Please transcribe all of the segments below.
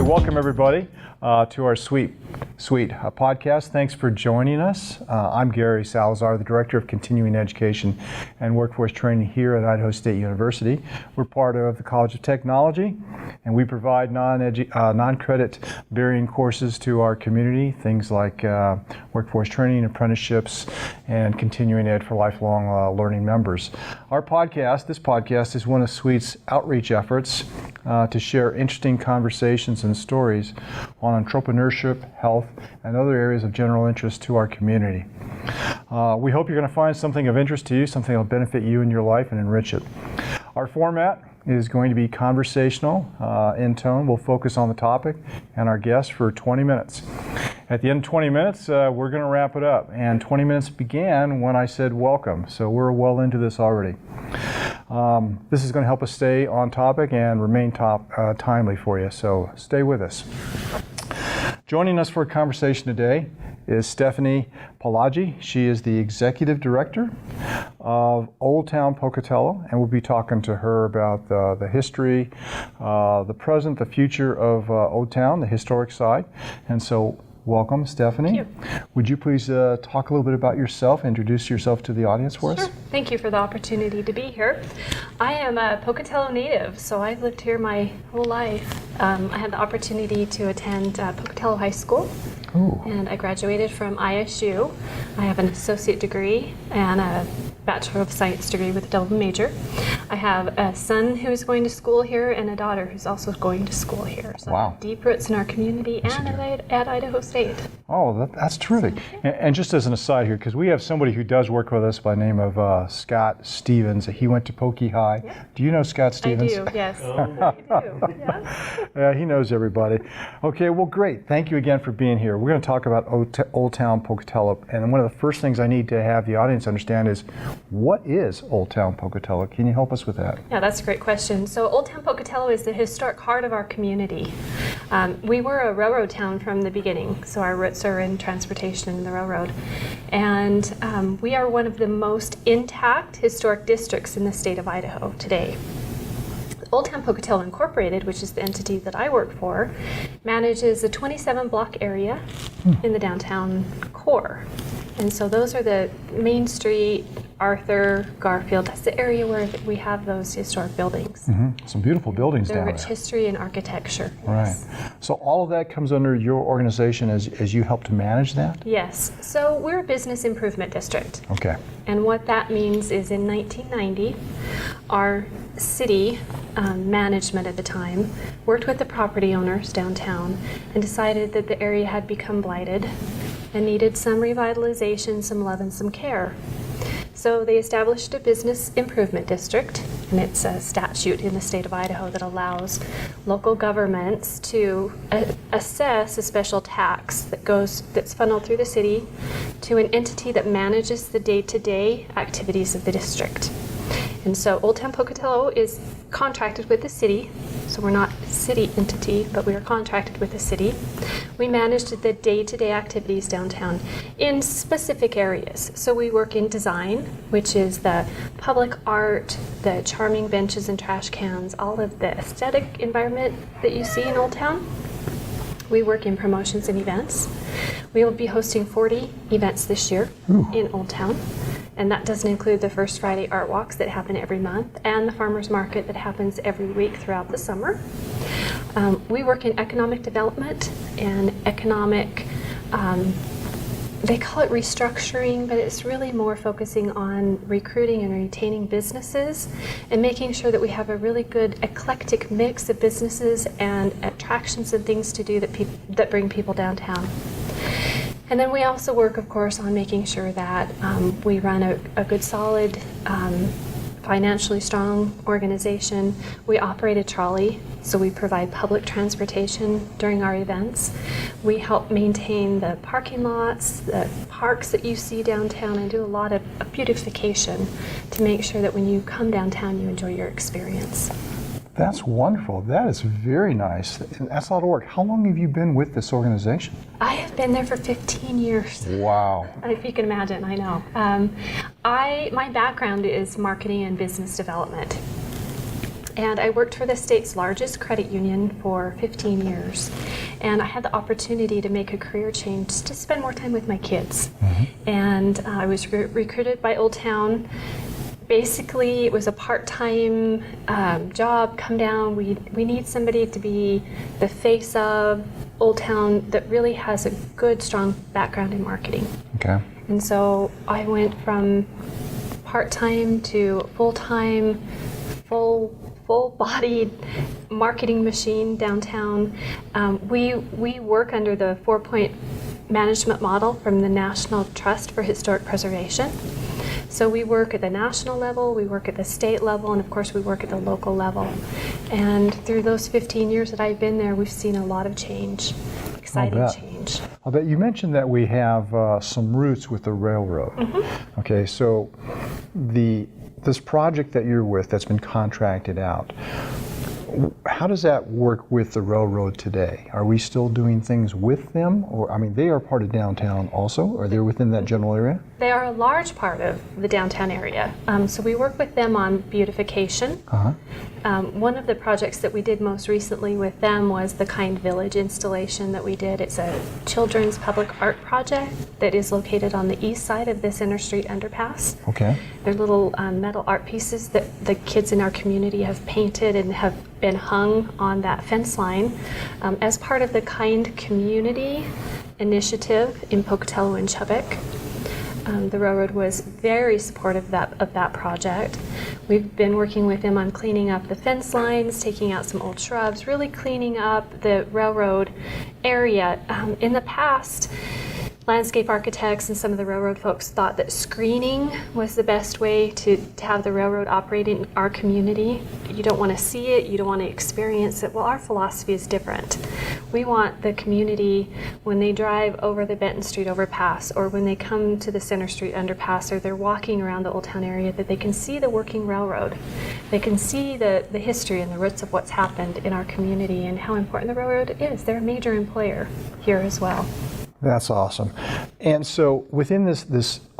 Welcome everybody to our CEWT podcast. Thanks for joining us. I'm Gary Salazar, the Director of Continuing Education and Workforce Training here at Idaho State University. We're part of the College of Technology, and we provide non-credit bearing courses to our community, things like workforce training, apprenticeships, and continuing ed for lifelong learning members. This podcast is one of CEWT's outreach efforts to share interesting conversations and stories on entrepreneurship, health, and other areas of general interest to our community. We hope you're going to find something of interest to you, something that will benefit you in your life and enrich it. Our format is going to be conversational in tone. We'll focus on the topic and our guests for 20 minutes. At the end of 20 minutes, we're going to wrap it up. And 20 minutes began when I said welcome, so we're well into this already. This is going to help us stay on topic and remain timely for you, so stay with us. Joining us for a conversation today is Stephanie Palagi. She is the Executive Director of Old Town Pocatello, and we'll be talking to her about the history, the present, the future of Old Town, the historic side. And so welcome, Stephanie. Thank you. Would you please talk a little bit about yourself, introduce yourself to the audience for us? Sure. Thank you for the opportunity to be here. I am a Pocatello native, so I've lived here my whole life. I had the opportunity to attend Pocatello High School, and I graduated from ISU. I have an associate degree and a Bachelor of Science degree with a double major. I have a son who's going to school here and a daughter who's also going to school here. So I have deep roots in our community and at Idaho State. Oh, that's terrific. And just as an aside here, because we have somebody who does work with us by the name of Scott Stevens. He went to Pokie High. Yeah. Do you know Scott Stevens? I do, yes. I do, yeah. Yeah, he knows everybody. Okay, well, great. Thank you again for being here. We're going to talk about Old Town Pocatello. And one of the first things I need to have the audience understand is, what is Old Town Pocatello? Can you help us with that? Yeah, that's a great question. So Old Town Pocatello is the historic heart of our community. We were a railroad town from the beginning, so our roots are in transportation and the railroad. And we are one of the most intact historic districts in the state of Idaho today. Old Town Pocatello Incorporated, which is the entity that I work for, manages a 27-block area in the downtown core. And so those are the Main Street, Arthur, Garfield. That's the area where we have those historic buildings. Mm-hmm. Some beautiful buildings down there. Rich history and architecture. Right. Yes. So all of that comes under your organization as you help to manage that? Yes. So we're a business improvement district. Okay. And what that means is in 1990, our city management at the time worked with the property owners downtown and decided that the area had become blighted and needed some revitalization, some love, and some care. So they established a business improvement district, and it's a statute in the state of Idaho that allows local governments to assess a special tax that's funneled through the city to an entity that manages the day-to-day activities of the district. And so Old Town Pocatello is contracted with the city, so we're not a city entity, but we are contracted with the city. We manage the day-to-day activities downtown in specific areas. So we work in design, which is the public art, the charming benches and trash cans, all of the aesthetic environment that you see in Old Town. We work in promotions and events. We will be hosting 40 events this year in Old Town. And that doesn't include the First Friday art walks that happen every month and the farmers market that happens every week throughout the summer. We work in economic development and economic, they call it restructuring, but it's really more focusing on recruiting and retaining businesses and making sure that we have a really good eclectic mix of businesses and attractions and things to do that bring people downtown. And then we also work, of course, on making sure that we run a good, solid, financially strong organization. We operate a trolley, so we provide public transportation during our events. We help maintain the parking lots, the parks that you see downtown, and do a lot of beautification to make sure that when you come downtown, you enjoy your experience. That's wonderful. That is very nice. That's a lot of work. How long have you been with this organization? I have been there for 15 years. Wow. If you can imagine, I know. My background is marketing and business development. And I worked for the state's largest credit union for 15 years. And I had the opportunity to make a career change to spend more time with my kids. And I was recruited by Old Town. Basically, it was a part-time job. Come down. We need somebody to be the face of Old Town that really has a good, strong background in marketing. Okay. And so I went from part-time to full-time, full-bodied marketing machine downtown. We work under the 4-point management model from the National Trust for Historic Preservation. So we work at the national level, we work at the state level, and of course we work at the local level. And through those 15 years that I've been there, we've seen a lot of change, exciting change. I'll bet. You mentioned that we have some roots with the railroad. Okay, so this project that you're with that's been contracted out, how does that work with the railroad today? Are we still doing things with them? Or, I mean, they are part of downtown also? Are they within that general area? They are a large part of the downtown area. So we work with them on beautification. One of the projects that we did most recently with them was the Kind Village installation that we did. It's a children's public art project that is located on the east side of this Interstreet underpass. Okay. They're little metal art pieces that the kids in our community have painted and have been hung on that fence line as part of the Kind Community Initiative in Pocatello and Chubbuck. The railroad was very supportive of that project. We've been working with them on cleaning up the fence lines, taking out some old shrubs, really cleaning up the railroad area. In the past, landscape architects and some of the railroad folks thought that screening was the best way to have the railroad operate in our community. You don't want to see it, you don't want to experience it. Well, our philosophy is different. We want the community, when they drive over the Benton Street overpass, or when they come to the Center Street underpass, or they're walking around the Old Town area, that they can see the working railroad. They can see the history and the roots of what's happened in our community and how important the railroad is. They're a major employer here as well. That's awesome. And so within this,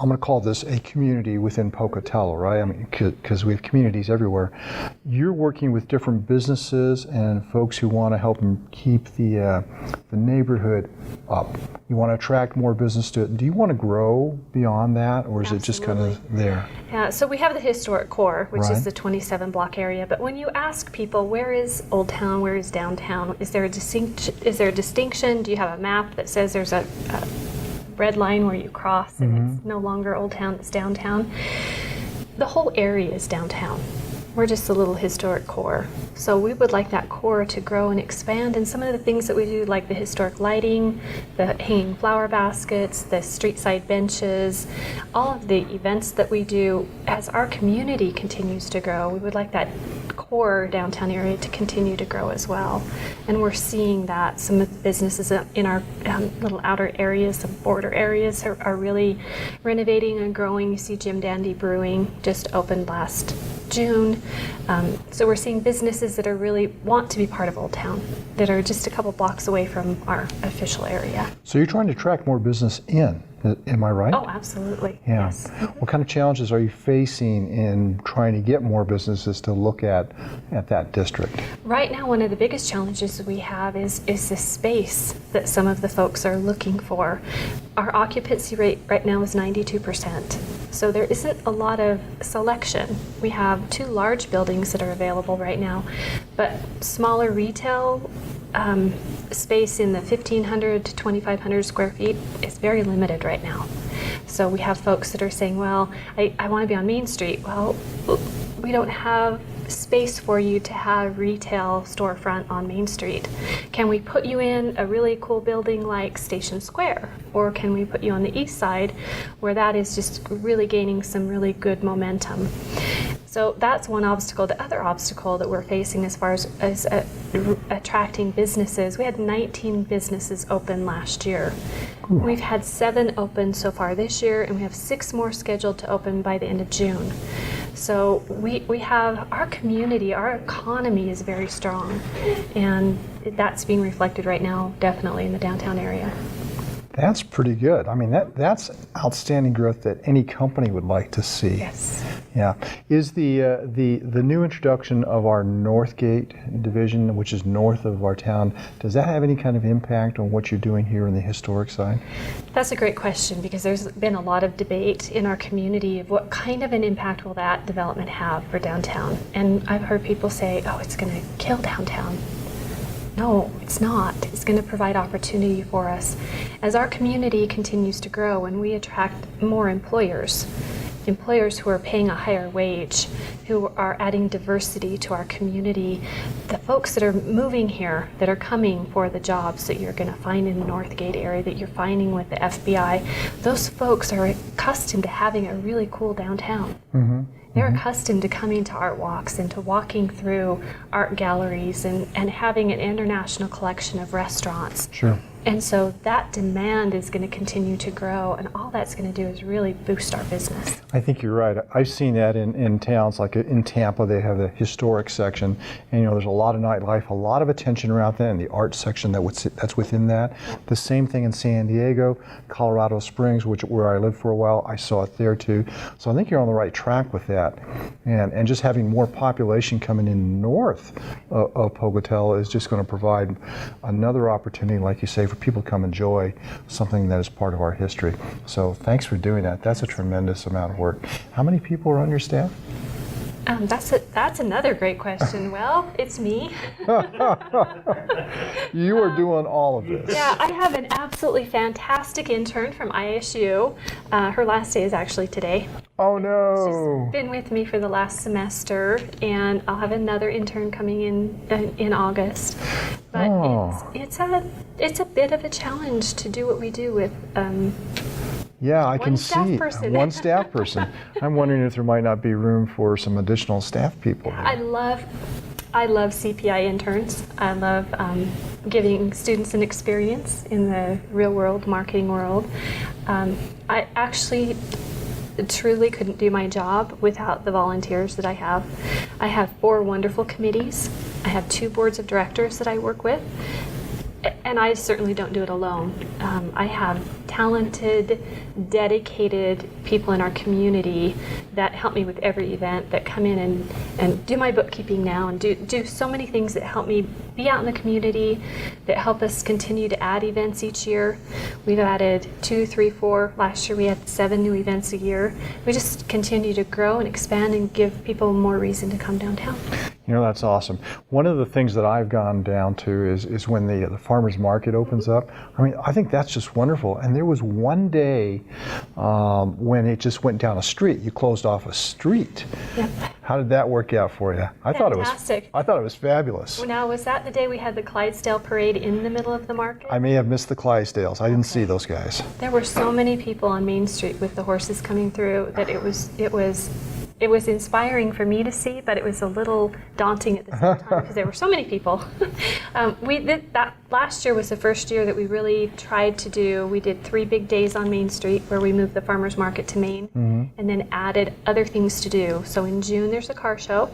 I'm going to call this a community within Pocatello, right? I mean, because we have communities everywhere. You're working with different businesses and folks who want to help them keep the neighborhood up. You want to attract more business to it. Do you want to grow beyond that, or is it just kind of there? Yeah, so we have the historic core, which is the 27 block area. But when you ask people, where is Old Town, where is downtown? Is there a distinction? Do you have a map that says there's a red line where you cross and it's no longer Old Town, it's downtown? The whole area is downtown. We're just a little historic core. So we would like that core to grow and expand, and some of the things that we do, like the historic lighting, the hanging flower baskets, the street side benches, all of the events that we do, as our community continues to grow, we would like that core downtown area to continue to grow as well. And we're seeing that some of the businesses in our little outer areas, some border areas are really renovating and growing. You see Jim Dandy Brewing just opened last June. So we're seeing businesses that are really want to be part of Old Town, that are just a couple blocks away from our official area. So you're trying to attract more business in, am I right? Oh, absolutely. Yeah. Yes. What kind of challenges are you facing in trying to get more businesses to look at that district? Right now, one of the biggest challenges we have is the space that some of the folks are looking for. Our occupancy rate right now is 92%. So there isn't a lot of selection. We have 2 large buildings that are available right now, but smaller retail space in the 1,500 to 2,500 square feet is very limited right now. So we have folks that are saying, well, I want to be on Main Street. Well, we don't have space for you to have retail storefront on Main Street. Can we put you in a really cool building like Station Square? Or can we put you on the east side where that is just really gaining some really good momentum? So that's one obstacle. The other obstacle that we're facing as far as attracting businesses, we had 19 businesses open last year. We've had 7 open so far this year, and we have 6 more scheduled to open by the end of June. So we have our community, our economy is very strong, and that's being reflected right now definitely in the downtown area. That's pretty good. I mean, that's outstanding growth that any company would like to see. Yes. Yeah. Is the new introduction of our Northgate division, which is north of our town, does that have any kind of impact on what you're doing here in the historic side? That's a great question, because there's been a lot of debate in our community of what kind of an impact will that development have for downtown. And I've heard people say, oh, it's going to kill downtown. No, it's not. It's going to provide opportunity for us. As our community continues to grow and we attract more employers who are paying a higher wage, who are adding diversity to our community, the folks that are moving here, that are coming for the jobs that you're going to find in the Northgate area, that you're finding with the FBI, those folks are accustomed to having a really cool downtown. Mm-hmm. They're accustomed to coming to art walks and to walking through art galleries and having an international collection of restaurants. Sure. And so that demand is going to continue to grow, and all that's going to do is really boost our business. I think you're right. I've seen that in towns like in Tampa. They have the historic section, and there's a lot of nightlife, a lot of attention around that, and the art section that's within that. Yep. The same thing in San Diego, Colorado Springs, where I lived for a while. I saw it there too. So I think you're on the right track with that, and just having more population coming in north of Pocatello is just going to provide another opportunity, like you say, for people to come enjoy something that is part of our history. So thanks for doing that. That's a tremendous amount of work. How many people are on your staff? That's another great question. Well, it's me. You are doing all of this. Yeah, I have an absolutely fantastic intern from ISU. Her last day is actually today. Oh no! She's been with me for the last semester, and I'll have another intern coming in August. But it's a bit of a challenge to do what we do with. Yeah, I can see one staff person. I'm wondering if there might not be room for some additional staff people. I love CPI interns. I love giving students an experience in the real world, marketing world. I actually truly couldn't do my job without the volunteers that I have. I have 4 wonderful committees. I have 2 boards of directors that I work with. And I certainly don't do it alone. I have talented, dedicated people in our community that help me with every event, that come in and do my bookkeeping now, and do so many things that help me be out in the community, that help us continue to add events each year. We've added 2, 3, 4. Last year we had 7 new events a year. We just continue to grow and expand and give people more reason to come downtown. That's awesome. One of the things that I've gone down to is when the farmers market opens up. I mean, I think that's just wonderful. And there was one day when it just went down a street. You closed off a street. Yep. How did that work out for you? Fantastic. I thought it was fabulous. Now, was that the day we had the Clydesdale parade in the middle of the market? I may have missed the Clydesdales. I didn't see those guys. There were so many people on Main Street with the horses coming through that it was inspiring for me to see, but it was a little daunting at the same time because there were so many people. We did that last year was the first year that we really tried to do. We did 3 big days on Main Street where we moved the farmers market to Main, and then added other things to do. So in June there's a car show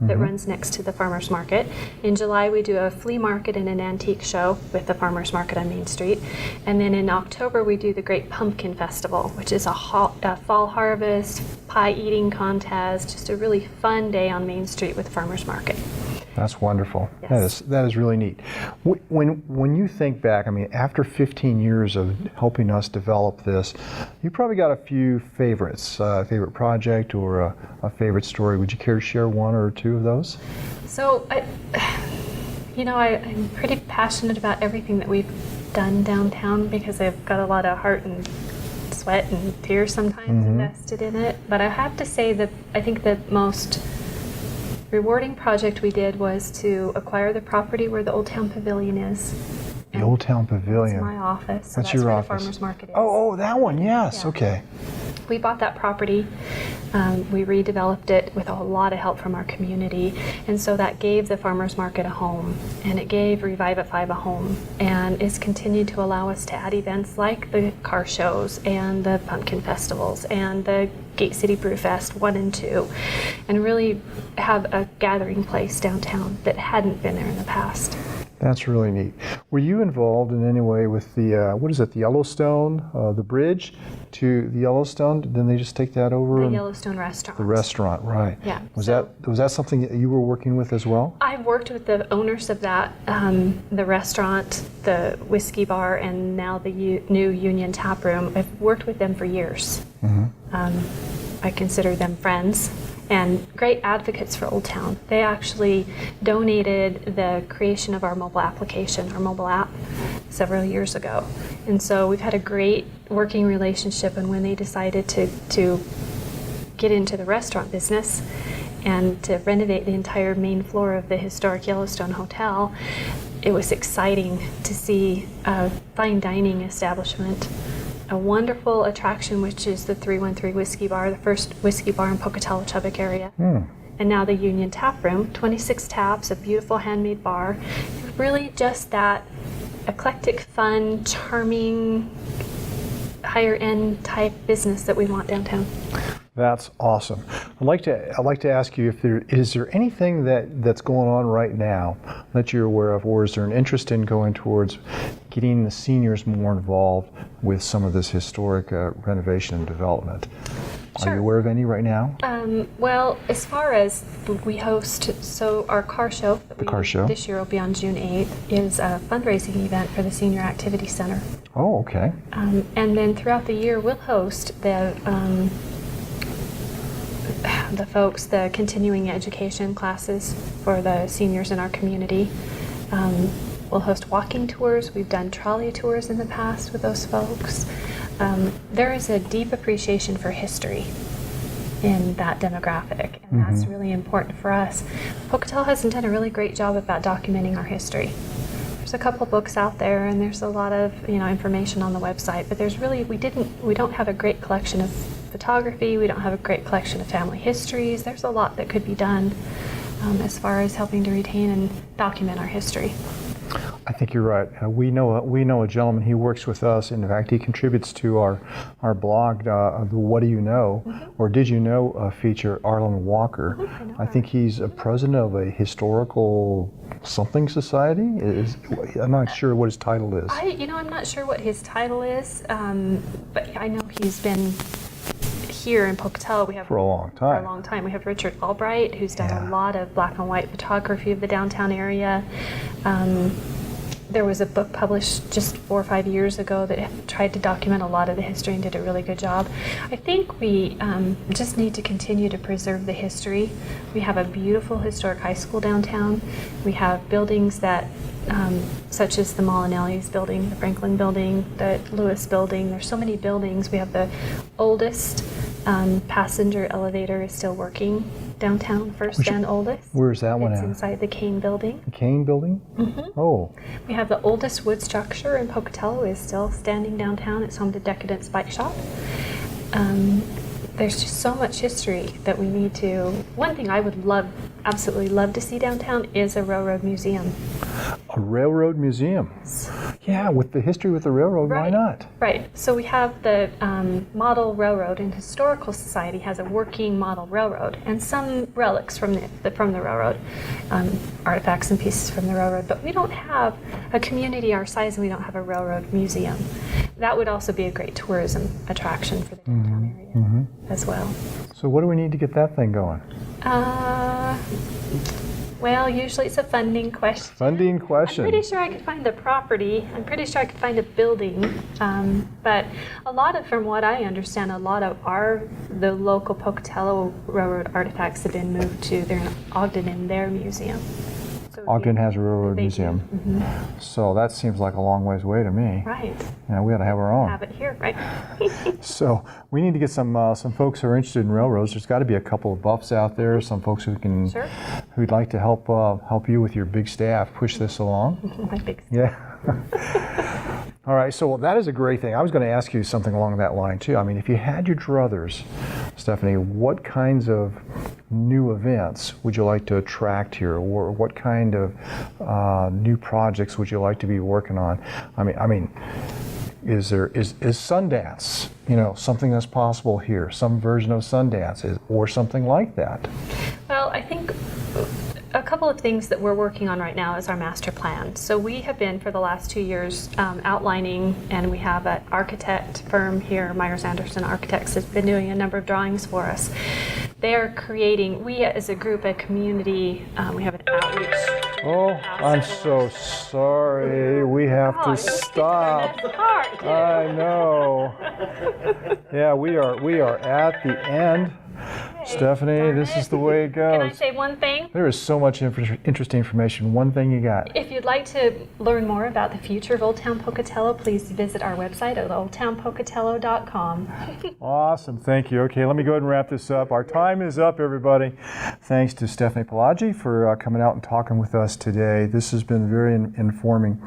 that runs next to the farmers market. In July we do a flea market and an antique show with the farmers market on Main Street, and then in October we do the Great Pumpkin Festival, which is a fall harvest pie eating contest, just a really fun day on Main Street with farmers market. That's wonderful. Yes. That is really neat. When you think back, I mean, after 15 years of helping us develop this, you probably got a few favorites, a favorite project or a favorite story. Would you care to share 1 or 2 of those? So, I'm pretty passionate about everything that we've done downtown because I've got a lot of heart and sweat and tears sometimes invested in it. But I have to say that I think the most rewarding project we did was to acquire the property where the Old Town Pavilion is. The Old Town Pavilion. That's my office. So that's your where office. The farmers market is. Oh, that one. Yes. Yeah. Okay. We bought that property. We redeveloped it with a lot of help from our community, and so that gave the farmers market a home, and it gave Revive at 5 a home, and it's continued to allow us to add events like the car shows and the pumpkin festivals and the Gate City Brew Fest 1 and 2, and really have a gathering place downtown that hadn't been there in the past. That's really neat. Were you involved in any way with the, what is it, the Yellowstone, the bridge to the Yellowstone? Didn't they just take that over? The Yellowstone restaurant. The restaurant, right. Yeah. Was that something that you were working with as well? I've worked with the owners of that, the restaurant, the whiskey bar, and now the new Union Tap Room. I've worked with them for years. I consider them friends and great advocates for Old Town. They actually donated the creation of our mobile application, our mobile app, several years ago. And so we've had a great working relationship, and when they decided to get into the restaurant business and to renovate the entire main floor of the historic Yellowstone Hotel, it was exciting to see a fine dining establishment, a wonderful attraction, which is the 313 Whiskey Bar, the first whiskey bar in Pocatello, Chubbuck area. And now the Union Tap Room, 26 taps, a beautiful handmade bar. Really just that eclectic, fun, charming, higher end type business that we want downtown. That's awesome. I'd like to ask you if is there anything that's going on right now that you're aware of, or is there an interest in going towards getting the seniors more involved with some of this historic renovation and development? Sure. Are you aware of any right now? Well, as far as we host, so our car show, this year will be on June 8th, is a fundraising event for the Senior Activity Center. Oh, okay. And then throughout the year, we'll host the folks, the continuing education classes for the seniors in our community. We'll host walking tours. We've done trolley tours in the past with those folks. There is a deep appreciation for history in that demographic, and that's really important for us. Pocatello hasn't done a really great job about documenting our history. There's a couple books out there, and there's a lot of information on the website, but there's really we don't have a great collection of photography. We don't have a great collection of family histories. There's a lot that could be done as far as helping to retain and document our history. I think you're right. We know a gentleman. He works with us. In fact, he contributes to our blog, the What Do You Know, or Did You Know feature, Arlen Walker. I think he's a president of a historical something society. I'm not sure what his title is. I'm not sure what his title is, but I know he's been here in Pocatello. We have for a long time. We have Richard Albright, who's done a lot of black and white photography of the downtown area. There was a book published just 4 or 5 years ago that tried to document a lot of the history and did a really good job. I think we just need to continue to preserve the history. We have a beautiful historic high school downtown. We have buildings that, such as the Molinelli's building, the Franklin building, the Lewis building. There's so many buildings. We have the oldest passenger elevator is still working downtown, first and oldest. Where's that one at? It's inside the Kane building. The Kane building? Oh. We have the oldest wood structure in Pocatello is still standing downtown. It's home to Decadence Bike Shop. There's just so much history that we need to. One thing I would absolutely love to see downtown is a railroad museum. A railroad museum? Yeah, with the history with the railroad, Right. why not? Right. So we have the model railroad, and Historical Society has a working model railroad and some relics from the railroad, artifacts and pieces from the railroad. But we don't have a community our size, and we don't have a railroad museum. That would also be a great tourism attraction for the downtown area as well. So what do we need to get that thing going? Well, usually it's a funding question. Funding question. I'm pretty sure I could find the property. I'm pretty sure I could find a building. But from what I understand, a lot of the local Pocatello Railroad artifacts have been moved to Ogden in their museum. So Ogden has a railroad museum. So that seems like a long ways away to me. Right. Yeah, we ought to have our own. Have it here, right? So we need to get some folks who are interested in railroads. There's got to be a couple of buffs out there, some folks who'd like to help you with your big staff push this along. My big staff. Yeah. All right, so that is a great thing. I was going to ask you something along that line too. I mean, if you had your druthers, Stephanie, what kinds of new events would you like to attract here, or what kind of new projects would you like to be working on? I mean, is Sundance, something that's possible here, some version of Sundance, or something like that? Well, I think a couple of things that we're working on right now is our master plan. So we have been for the last 2 years outlining, and we have an architect firm here, Myers Anderson Architects, has been doing a number of drawings for us. They are creating, we as a group, a community, we have an outreach. Oh, I'm so sorry. We have to stop. I know. Yeah, we are at the end. Stephanie, this is the way it goes. Can I say one thing? There is so much interesting information. One thing you got. If you'd like to learn more about the future of Old Town Pocatello, please visit our website at oldtownpocatello.com. Awesome, thank you. Okay, let me go ahead and wrap this up. Our time is up, everybody. Thanks to Stephanie Palagi for coming out and talking with us today. This has been very informing.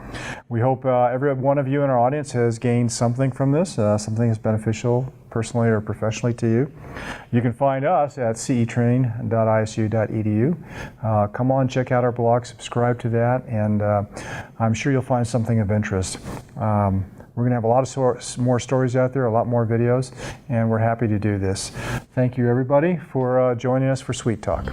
We hope every one of you in our audience has gained something from this, something that's beneficial personally or professionally to you. You can find us at cetrain.isu.edu. Come on, check out our blog, subscribe to that, and I'm sure you'll find something of interest. We're going to have a lot of more stories out there, a lot more videos, and we're happy to do this. Thank you, everybody, for joining us for Sweet Talk.